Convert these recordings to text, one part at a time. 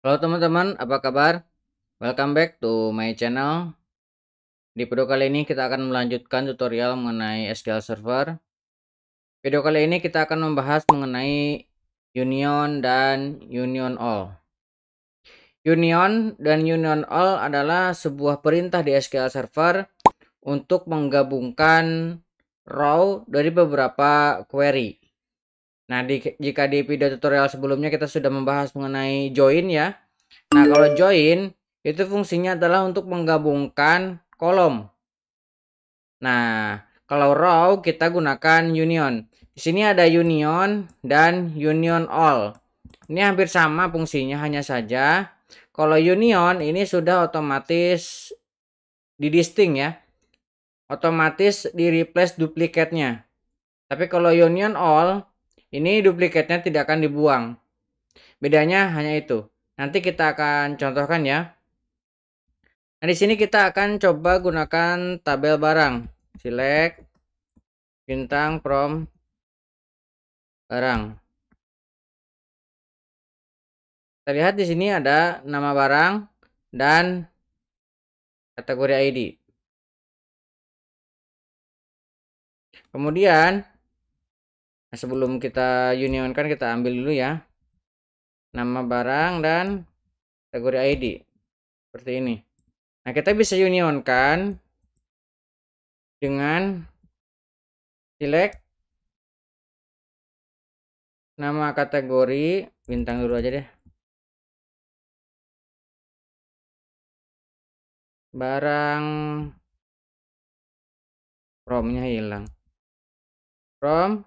Halo teman-teman, apa kabar? Welcome back to my channel. Di video kali ini kita akan melanjutkan tutorial mengenai SQL Server. Video kali ini kita akan membahas mengenai union dan union all. Union dan union all adalah sebuah perintah di SQL Server untuk menggabungkan row dari beberapa query. Nah, jika di video tutorial sebelumnya kita sudah membahas mengenai join ya. Nah, kalau join itu fungsinya adalah untuk menggabungkan kolom. Nah, kalau row kita gunakan union. Di sini ada union dan union all. Ini hampir sama fungsinya, hanya saja kalau union ini sudah otomatis didistinct ya. Otomatis di replace duplikatnya. Tapi kalau union all ini duplikatnya tidak akan dibuang. Bedanya hanya itu. Nanti kita akan contohkan ya. Nah, di sini kita akan coba gunakan tabel barang. Select bintang from barang. Kita lihat di sini ada nama barang dan kategori ID. Kemudian sebelum kita unionkan, kita ambil dulu ya nama barang dan kategori ID seperti ini. Nah, kita bisa unionkan dengan select nama kategori bintang dulu aja deh, barang, from-nya hilang, from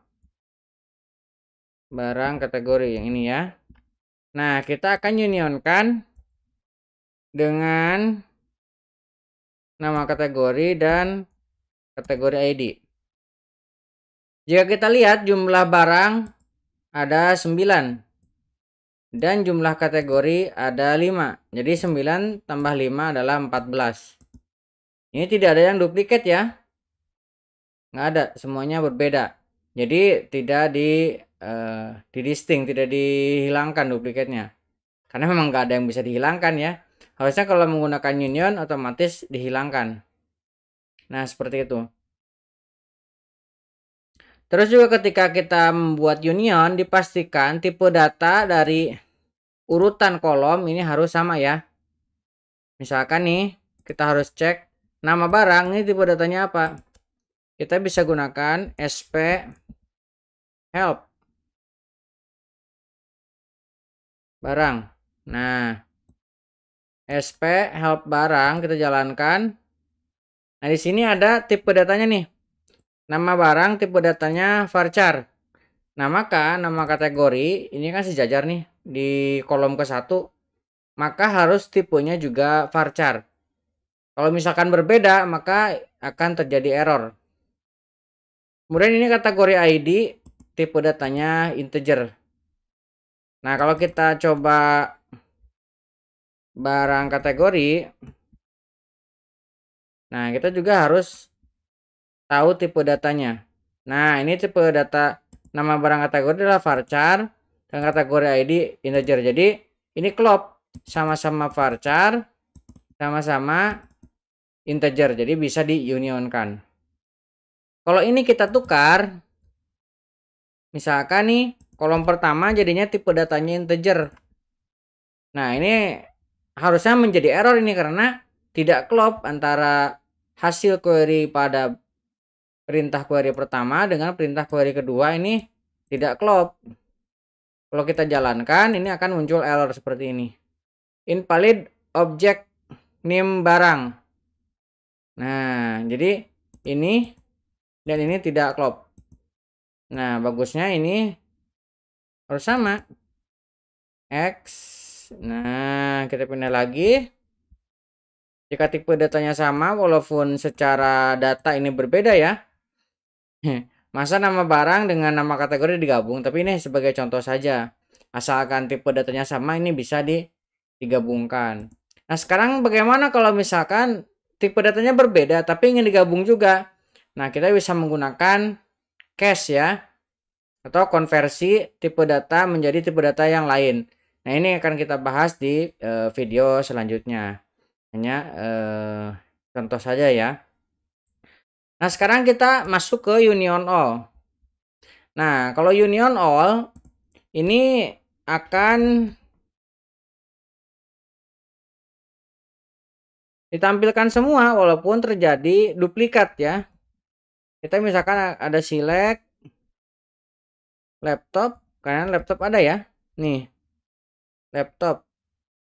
barang kategori yang ini ya. Nah, kita akan unionkan dengan nama kategori dan kategori ID. Jika kita lihat jumlah barang ada 9 dan jumlah kategori ada 5. Jadi 9 tambah 5 adalah 14. Ini tidak ada yang duplikat ya. Nggak ada, semuanya berbeda. Jadi tidak didistinct, tidak dihilangkan duplikatnya. Karena memang nggak ada yang bisa dihilangkan ya. Harusnya kalau menggunakan union otomatis dihilangkan. Nah, seperti itu. Terus juga ketika kita membuat union, dipastikan tipe data dari urutan kolom ini harus sama ya. Misalkan nih, kita harus cek nama barang, ini tipe datanya apa. Kita bisa gunakan sp help barang. Nah, sp help barang kita jalankan. Nah, di sini ada tipe datanya nih. Nama barang tipe datanya varchar. Nah, maka nama kategori ini kan sejajar nih di kolom ke-1. Maka harus tipenya juga varchar. Kalau misalkan berbeda, maka akan terjadi error. Kemudian ini kategori ID, tipe datanya integer. Nah, kalau kita coba barang kategori, nah kita juga harus tahu tipe datanya. Nah, ini tipe data nama barang kategori adalah varchar dan kategori ID integer. Jadi ini klop, sama-sama varchar, sama-sama integer. Jadi bisa diunionkan. Kalau ini kita tukar, misalkan nih kolom pertama jadinya tipe datanya integer. Nah, ini harusnya menjadi error ini karena tidak klop antara hasil query pada perintah query pertama dengan perintah query kedua, ini tidak klop. Kalau kita jalankan ini akan muncul error seperti ini. Invalid object name barang. Nah, jadi ini dan ini tidak klop. Nah, bagusnya ini harus sama. X. Nah, kita pindah lagi. Jika tipe datanya sama walaupun secara data ini berbeda ya. Masa nama barang dengan nama kategori digabung, tapi ini sebagai contoh saja. Asalkan tipe datanya sama, ini bisa digabungkan. Nah, sekarang bagaimana kalau misalkan tipe datanya berbeda tapi ingin digabung juga? Nah, kita bisa menggunakan case ya, atau konversi tipe data menjadi tipe data yang lain. Nah, ini akan kita bahas di video selanjutnya. Hanya contoh saja ya. Nah, sekarang kita masuk ke union all. Nah, kalau union all ini akan ditampilkan semua walaupun terjadi duplikat ya. Kita misalkan ada select laptop, kan laptop ada ya. Nih, laptop.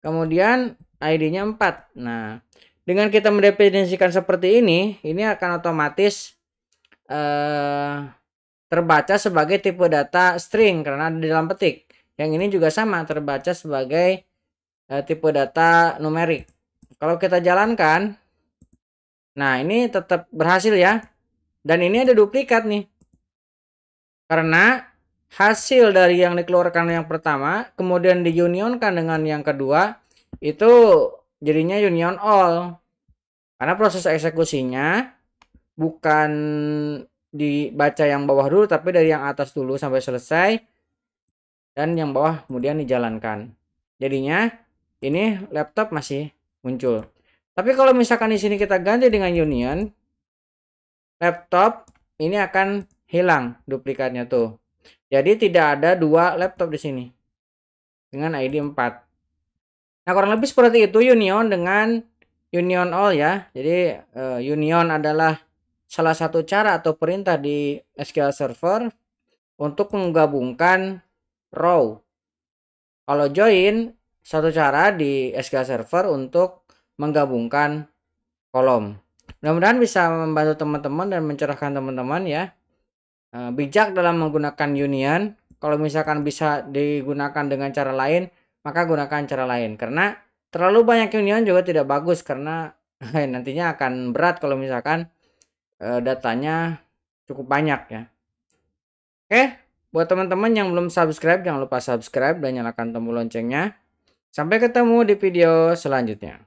Kemudian ID-nya 4. Nah, dengan kita mendefinisikan seperti ini akan otomatis terbaca sebagai tipe data string karena ada di dalam petik. Yang ini juga sama, terbaca sebagai tipe data numerik. Kalau kita jalankan, nah ini tetap berhasil ya. Dan ini ada duplikat nih. Karena hasil dari yang dikeluarkan yang pertama, kemudian diunionkan dengan yang kedua, itu jadinya union all. Karena proses eksekusinya bukan dibaca yang bawah dulu, tapi dari yang atas dulu sampai selesai. Dan yang bawah kemudian dijalankan. Jadinya ini laptop masih muncul. Tapi kalau misalkan di sini kita ganti dengan union, laptop ini akan hilang duplikatnya tuh. Jadi tidak ada dua laptop di sini dengan ID 4. Nah, kurang lebih seperti itu union dengan union all ya. Jadi union adalah salah satu cara atau perintah di SQL Server untuk menggabungkan row. Kalau join satu cara di SQL Server untuk menggabungkan kolom. Mudah-mudahan bisa membantu teman-teman dan mencerahkan teman-teman ya. Bijak dalam menggunakan union. Kalau misalkan bisa digunakan dengan cara lain, maka gunakan cara lain. Karena terlalu banyak union juga tidak bagus karena nantinya akan berat kalau misalkan datanya cukup banyak ya. Oke, buat teman-teman yang belum subscribe, jangan lupa subscribe dan nyalakan tombol loncengnya. Sampai ketemu di video selanjutnya.